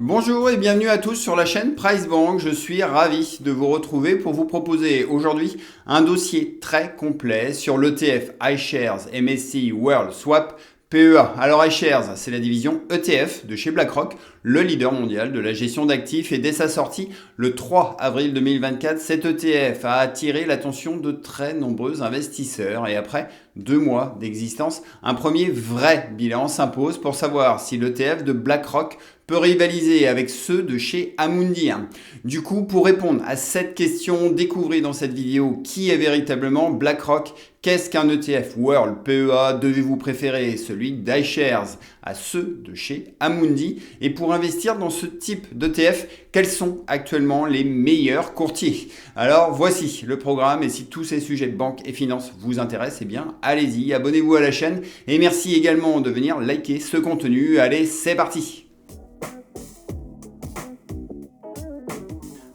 Bonjour et bienvenue à tous sur la chaîne Price Bank. Je suis ravi de vous retrouver pour vous proposer aujourd'hui un dossier très complet sur l'ETF iShares MSCI World Swap PEA. Alors iShares, c'est la division ETF de chez BlackRock, le leader mondial de la gestion d'actifs, et dès sa sortie le 3 avril 2024, cet ETF a attiré l'attention de très nombreux investisseurs et après 2 mois d'existence, un premier vrai bilan s'impose pour savoir si l'ETF de BlackRock peut rivaliser avec ceux de chez Amundi. Du coup, pour répondre à cette question, découvrez dans cette vidéo qui est véritablement BlackRock. Qu'est-ce qu'un ETF World PEA? Devez-vous préférer celui d'iShares à ceux de chez Amundi? Et pour investir dans ce type d'ETF, quels sont actuellement les meilleurs courtiers? Alors voici le programme, et si tous ces sujets de banque et finance vous intéressent, eh bien allez-y, abonnez-vous à la chaîne et merci également de venir liker ce contenu. Allez, c'est parti!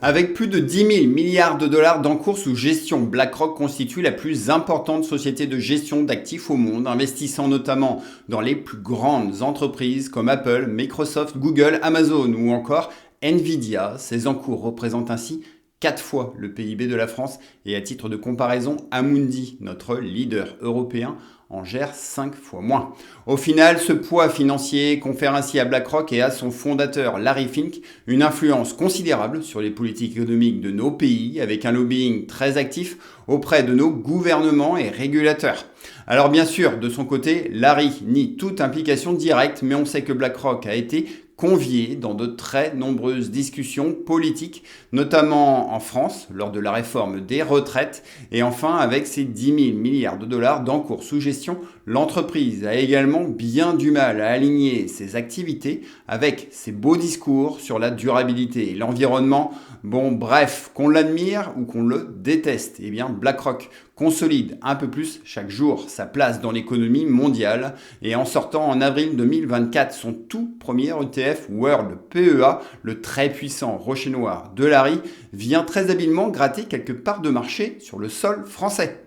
Avec plus de 10 000 milliards de dollars d'encours sous gestion, BlackRock constitue la plus importante société de gestion d'actifs au monde, investissant notamment dans les plus grandes entreprises comme Apple, Microsoft, Google, Amazon ou encore Nvidia. Ces encours représentent ainsi 4 fois le PIB de la France, et à titre de comparaison, Amundi, notre leader européen, en gère 5 fois moins. Au final, ce poids financier confère ainsi à BlackRock et à son fondateur Larry Fink une influence considérable sur les politiques économiques de nos pays, avec un lobbying très actif auprès de nos gouvernements et régulateurs. Alors bien sûr, de son côté, Larry nie toute implication directe, mais on sait que BlackRock a été convié dans de très nombreuses discussions politiques, notamment en France lors de la réforme des retraites, et enfin avec ses 10 000 milliards de dollars d'encours sous gestion, l'entreprise a également bien du mal à aligner ses activités avec ses beaux discours sur la durabilité et l'environnement. Bon, bref, qu'on l'admire ou qu'on le déteste, eh bien BlackRock consolide un peu plus chaque jour sa place dans l'économie mondiale, et en sortant en avril 2024 son tout premier ETF World PEA, le très puissant rocher noir de Larry vient très habilement gratter quelques parts de marché sur le sol français.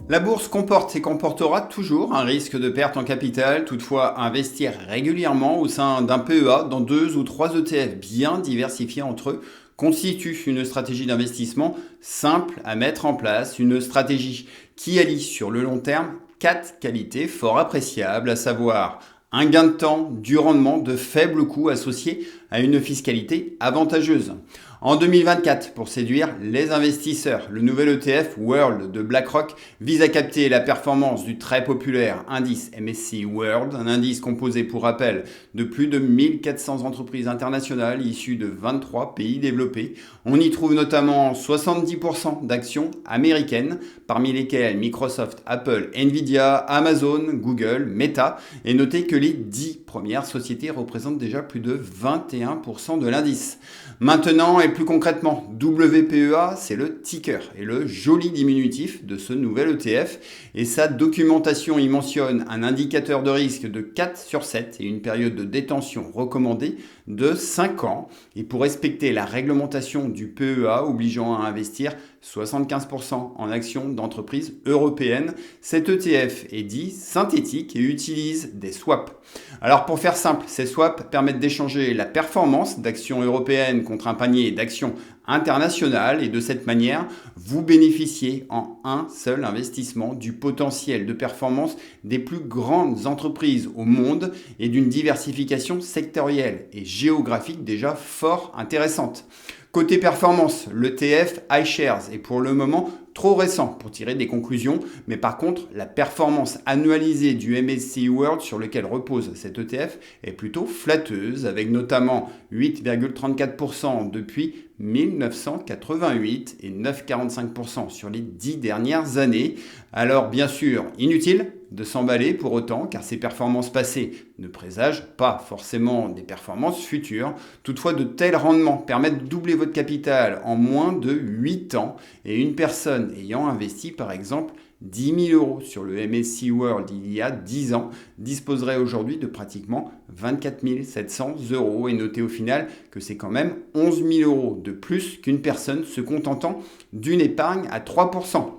La bourse comporte et comportera toujours un risque de perte en capital. Toutefois, investir régulièrement au sein d'un PEA dans 2 ou 3 ETF bien diversifiés entre eux constitue une stratégie d'investissement simple à mettre en place, une stratégie qui allie sur le long terme 4 qualités fort appréciables, à savoir un gain de temps, du rendement, de faibles coûts associés à une fiscalité avantageuse. En 2024, pour séduire les investisseurs, le nouvel ETF World de BlackRock vise à capter la performance du très populaire indice MSCI World, un indice composé pour rappel de plus de 1400 entreprises internationales issues de 23 pays développés. On y trouve notamment 70% d'actions américaines, parmi lesquelles Microsoft, Apple, Nvidia, Amazon, Google, Meta, et notez que les 10 premières sociétés représentent déjà plus de 21% de l'indice. Maintenant et plus concrètement, WPEA, c'est le ticker et le joli diminutif de ce nouvel ETF, et sa documentation y mentionne un indicateur de risque de 4/7 et une période de détention recommandée de 5 ans, et pour respecter la réglementation du PEA obligeant à investir 75% en actions d'entreprises européennes, cet ETF est dit synthétique et utilise des swaps. Alors pour faire simple, ces swaps permettent d'échanger la performance d'actions européennes contre un panier d'actions internationales, et de cette manière, vous bénéficiez en un seul investissement du potentiel de performance des plus grandes entreprises au monde et d'une diversification sectorielle et géographique déjà fort intéressante. Côté performance, l'ETF iShares est pour le moment trop récent pour tirer des conclusions, mais par contre, la performance annualisée du MSCI World sur lequel repose cet ETF est plutôt flatteuse, avec notamment 8,34% depuis 1988 et 9,45% sur les 10 dernières années. Alors bien sûr, inutile de s'emballer pour autant, car ces performances passées ne présagent pas forcément des performances futures. Toutefois, de tels rendements permettent de doubler votre capital en moins de 8 ans, et une personne ayant investi par exemple 10 000 euros sur le MSCI World il y a 10 ans disposerait aujourd'hui de pratiquement 24 700 euros, et notez au final que c'est quand même 11 000 euros de plus qu'une personne se contentant d'une épargne à 3%.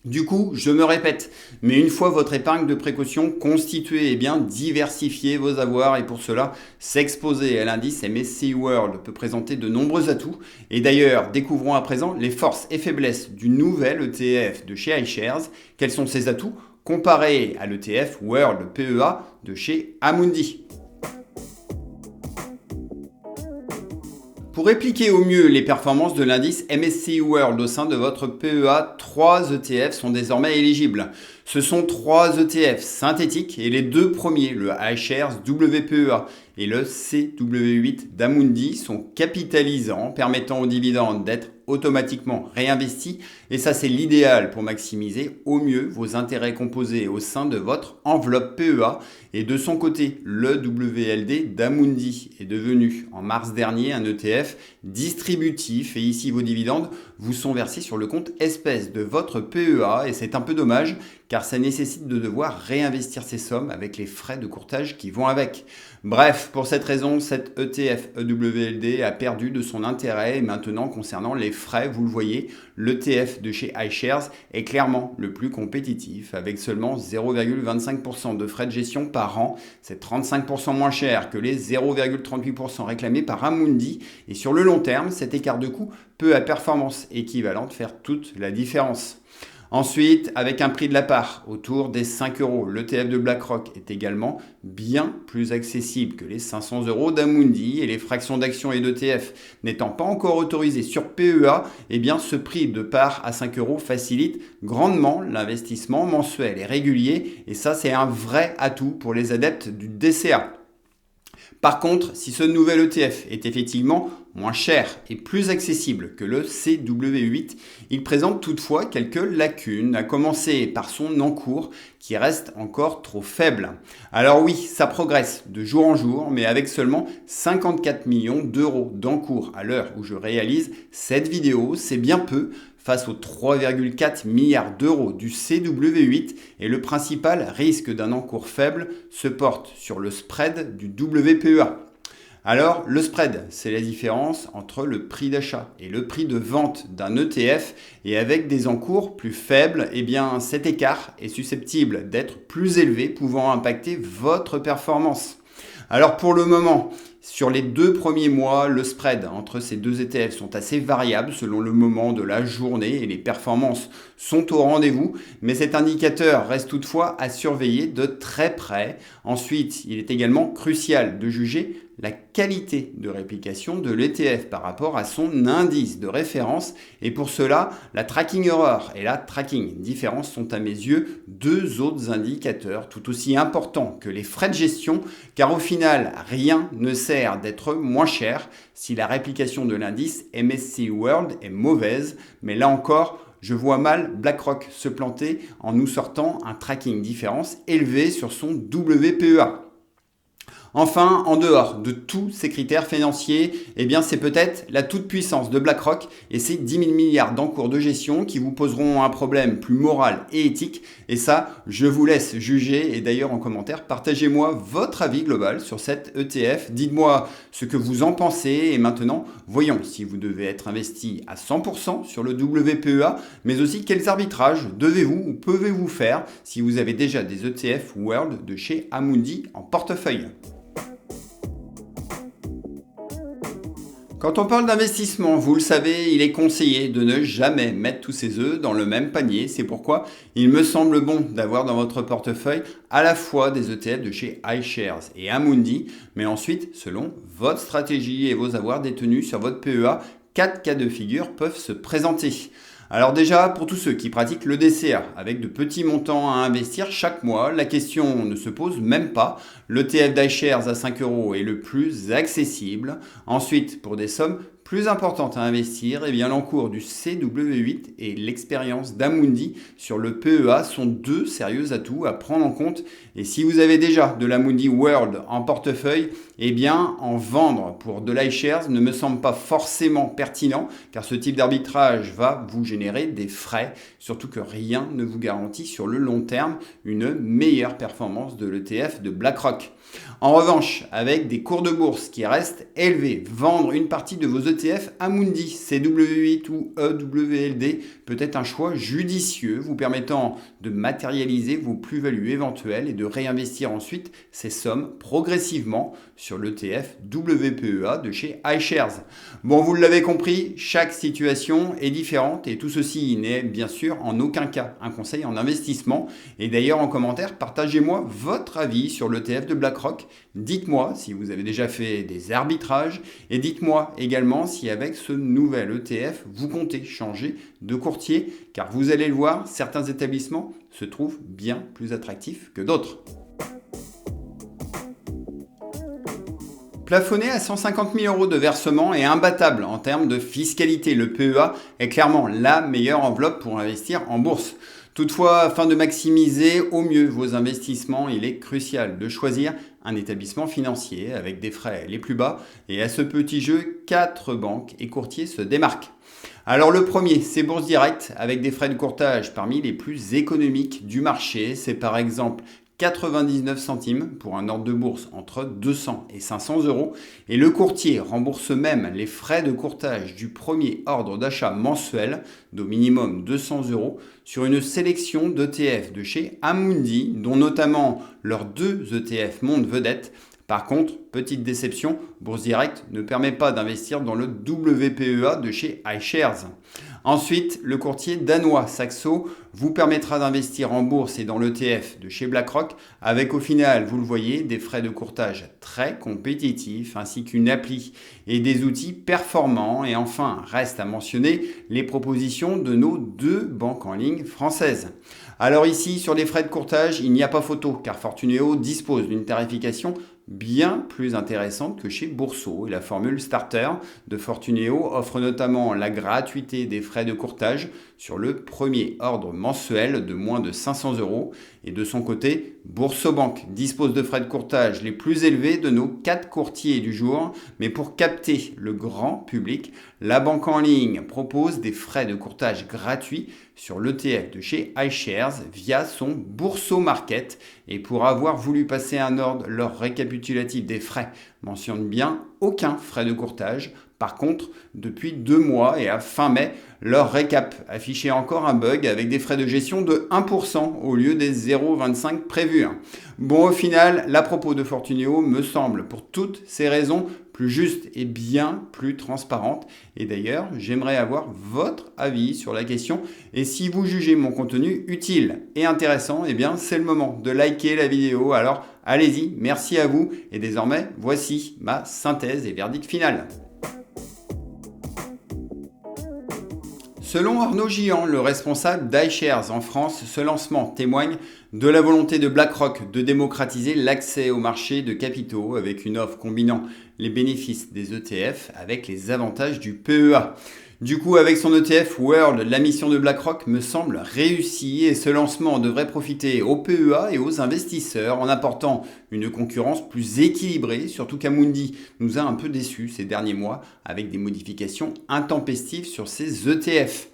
Du coup, je me répète, mais une fois votre épargne de précaution constituée, eh bien diversifiez vos avoirs et pour cela, s'exposer à l'indice MSCI World peut présenter de nombreux atouts. Et d'ailleurs, découvrons à présent les forces et faiblesses du nouvel ETF de chez iShares. Quels sont ces atouts comparés à l'ETF World PEA de chez Amundi? Pour répliquer au mieux les performances de l'indice MSCI World au sein de votre PEA, 3 ETF sont désormais éligibles. Ce sont 3 ETF synthétiques et les deux premiers, le iShares WPEA et le CW8 d'Amundi, sont capitalisants, permettant aux dividendes d'être automatiquement réinvestis. Et ça, c'est l'idéal pour maximiser au mieux vos intérêts composés au sein de votre enveloppe PEA. Et de son côté, le WLD d'Amundi est devenu en mars dernier un ETF distributif. Et ici, vos dividendes vous sont versés sur le compte espèces de votre PEA. Et c'est un peu dommage car ça nécessite de devoir réinvestir ces sommes avec les frais de courtage qui vont avec. Bref, pour cette raison, cet ETF EWLD a perdu de son intérêt et maintenant concernant les frais, vous le voyez, l'ETF de chez iShares est clairement le plus compétitif avec seulement 0,25% de frais de gestion par an. C'est 35% moins cher que les 0,38% réclamés par Amundi et sur le long terme, cet écart de coût peut à performance équivalente faire toute la différence. Ensuite, avec un prix de la part autour des 5 €, l'ETF de BlackRock est également bien plus accessible que les 500 € d'Amundi et les fractions d'actions et d'ETF n'étant pas encore autorisées sur PEA, eh bien ce prix de part à 5 € facilite grandement l'investissement mensuel et régulier et ça c'est un vrai atout pour les adeptes du DCA. Par contre, si ce nouvel ETF est effectivement moins cher et plus accessible que le CW8, il présente toutefois quelques lacunes, à commencer par son encours qui reste encore trop faible. Alors oui, ça progresse de jour en jour, mais avec seulement 54 millions d'euros d'encours à l'heure où je réalise cette vidéo, c'est bien peu face aux 3,4 milliards d'euros du CW8 et le principal risque d'un encours faible se porte sur le spread du WPEA. Alors, le spread, c'est la différence entre le prix d'achat et le prix de vente d'un ETF et avec des encours plus faibles, eh bien cet écart est susceptible d'être plus élevé, pouvant impacter votre performance. Alors pour le moment, sur les 2 premiers mois, le spread entre ces deux ETF sont assez variables selon le moment de la journée et les performances sont au rendez-vous, mais cet indicateur reste toutefois à surveiller de très près. Ensuite, il est également crucial de juger la qualité de réplication de l'ETF par rapport à son indice de référence et pour cela, la tracking error et la tracking différence sont à mes yeux 2 autres indicateurs tout aussi importants que les frais de gestion car au final, rien ne sert d'être moins cher si la réplication de l'indice MSCI World est mauvaise, mais là encore, je vois mal BlackRock se planter en nous sortant un tracking différence élevé sur son WPEA. Enfin, en dehors de tous ces critères financiers, eh bien c'est peut-être la toute-puissance de BlackRock et ses 10 000 milliards d'encours de gestion qui vous poseront un problème plus moral et éthique. Et ça, je vous laisse juger. Et d'ailleurs, en commentaire, partagez-moi votre avis global sur cet ETF. Dites-moi ce que vous en pensez. Et maintenant, voyons si vous devez être investi à 100% sur le WPEA, mais aussi quels arbitrages devez-vous ou pouvez-vous faire si vous avez déjà des ETF World de chez Amundi en portefeuille. Quand on parle d'investissement, vous le savez, il est conseillé de ne jamais mettre tous ses œufs dans le même panier. C'est pourquoi il me semble bon d'avoir dans votre portefeuille à la fois des ETF de chez iShares et Amundi, mais ensuite, selon votre stratégie et vos avoirs détenus sur votre PEA, 4 cas de figure peuvent se présenter. Alors déjà, pour tous ceux qui pratiquent le DCA, avec de petits montants à investir chaque mois, la question ne se pose même pas. L'ETF d'iShares à 5 € est le plus accessible. Ensuite, pour des sommes plus importantes à investir, eh bien l'encours du CW8 et l'expérience d'Amundi sur le PEA sont 2 sérieux atouts à prendre en compte. Et si vous avez déjà de l'Amundi World en portefeuille, eh bien en vendre pour de l'iShares ne me semble pas forcément pertinent car ce type d'arbitrage va vous générer des frais, surtout que rien ne vous garantit sur le long terme une meilleure performance de l'ETF de BlackRock. En revanche, avec des cours de bourse qui restent élevés, vendre une partie de vos ETF Amundi, CW8 ou EWLD peut être un choix judicieux vous permettant de matérialiser vos plus-values éventuelles et de réinvestir ensuite ces sommes progressivement sur l'ETF WPEA de chez iShares. Bon, vous l'avez compris, chaque situation est différente et tout ceci n'est bien sûr en aucun cas un conseil en investissement. Et d'ailleurs en commentaire, partagez-moi votre avis sur l'ETF de BlackRock. Dites-moi si vous avez déjà fait des arbitrages et dites-moi également si avec ce nouvel ETF, vous comptez changer de courtier car vous allez le voir, certains établissements se trouvent bien plus attractifs que d'autres. Plafonné à 150 000 € de versement et imbattable en termes de fiscalité, le PEA est clairement la meilleure enveloppe pour investir en bourse. Toutefois, afin de maximiser au mieux vos investissements, il est crucial de choisir un établissement financier avec des frais les plus bas. Et à ce petit jeu, 4 banques et courtiers se démarquent. Alors le premier, c'est Bourse Direct avec des frais de courtage parmi les plus économiques du marché. C'est par exemple 99 centimes pour un ordre de bourse entre 200 et 500 €. Et le courtier rembourse même les frais de courtage du premier ordre d'achat mensuel d'au minimum 200 € sur une sélection d'ETF de chez Amundi, dont notamment leurs 2 ETF monde vedette. Par contre, petite déception, Bourse Direct ne permet pas d'investir dans le WPEA de chez iShares. Ensuite, le courtier danois Saxo vous permettra d'investir en bourse et dans l'ETF de chez BlackRock avec au final, vous le voyez, des frais de courtage très compétitifs ainsi qu'une appli et des outils performants. Et enfin, reste à mentionner les propositions de nos 2 banques en ligne françaises. Alors ici, sur les frais de courtage, il n'y a pas photo car Fortuneo dispose d'une tarification bien plus intéressante que chez Bourso. Et la formule Starter de Fortuneo offre notamment la gratuité des frais de courtage sur le premier ordre mensuel de moins de 500 €. Et de son côté, Boursobank dispose de frais de courtage les plus élevés de nos 4 courtiers du jour. Mais pour capter le grand public, la banque en ligne propose des frais de courtage gratuits sur l'ETF de chez iShares via son Bourso Market. Et pour avoir voulu passer un ordre, leur récapitulatif des frais mentionne bien aucun frais de courtage. Par contre, depuis 2 mois et à fin mai, leur récap affichait encore un bug avec des frais de gestion de 1% au lieu des 0,25 prévus. Bon, au final, la propos de Fortuneo me semble, pour toutes ces raisons, plus juste et bien plus transparente. Et d'ailleurs, j'aimerais avoir votre avis sur la question. Et si vous jugez mon contenu utile et intéressant, eh bien, c'est le moment de liker la vidéo. Alors, allez-y, merci à vous. Et désormais, voici ma synthèse et verdict final. Selon Arnaud Gian, le responsable d'iShares en France, ce lancement témoigne de la volonté de BlackRock de démocratiser l'accès au marché de capitaux avec une offre combinant les bénéfices des ETF avec les avantages du PEA. Du coup, avec son ETF World, la mission de BlackRock me semble réussie et ce lancement devrait profiter aux PEA et aux investisseurs en apportant une concurrence plus équilibrée, surtout qu'Amundi nous a un peu déçus ces derniers mois avec des modifications intempestives sur ses ETF.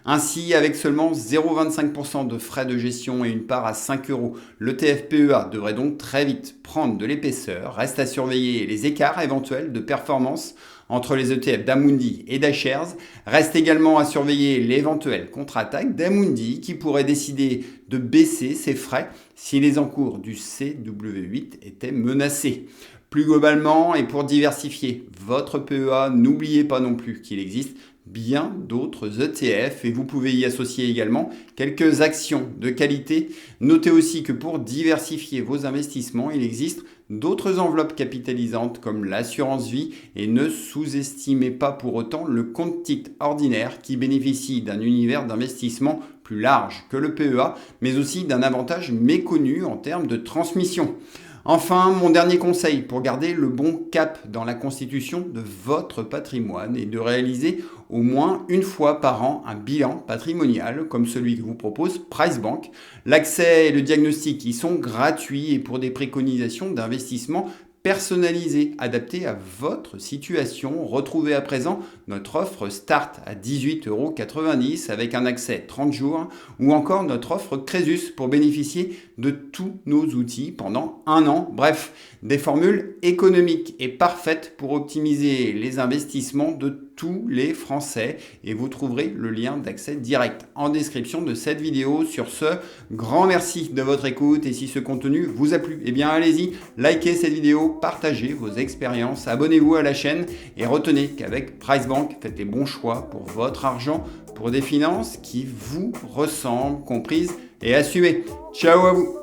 Ainsi, avec seulement 0,25% de frais de gestion et une part à 5 €, l'ETF PEA devrait donc très vite prendre de l'épaisseur. Reste à surveiller les écarts éventuels de performance entre les ETF d'Amundi et d'iShares. Reste également à surveiller l'éventuelle contre-attaque d'Amundi qui pourrait décider de baisser ses frais si les encours du CW8 étaient menacés. Plus globalement, et pour diversifier votre PEA, n'oubliez pas non plus qu'il existe bien d'autres ETF et vous pouvez y associer également quelques actions de qualité. Notez aussi que pour diversifier vos investissements, il existe d'autres enveloppes capitalisantes comme l'assurance vie et ne sous-estimez pas pour autant le compte titre ordinaire qui bénéficie d'un univers d'investissement plus large que le PEA mais aussi d'un avantage méconnu en termes de transmission. Enfin, mon dernier conseil pour garder le bon cap dans la constitution de votre patrimoine est de réaliser au moins une fois par an un bilan patrimonial comme celui que vous propose PriceBank. L'accès et le diagnostic y sont gratuits et pour des préconisations d'investissement personnalisé, adapté à votre situation. Retrouvez à présent notre offre Start à 18,90 € avec un accès 30 jours ou encore notre offre Crésus pour bénéficier de tous nos outils pendant 1 an. Bref, des formules économiques et parfaites pour optimiser les investissements de tous les Français et vous trouverez le lien d'accès direct en description de cette vidéo. Sur ce, grand merci de votre écoute et si ce contenu vous a plu, eh bien allez-y, likez cette vidéo, partagez vos expériences, abonnez-vous à la chaîne et retenez qu'avec PriceBank, faites les bons choix pour votre argent, pour des finances qui vous ressemblent, comprises et assumées. Ciao à vous!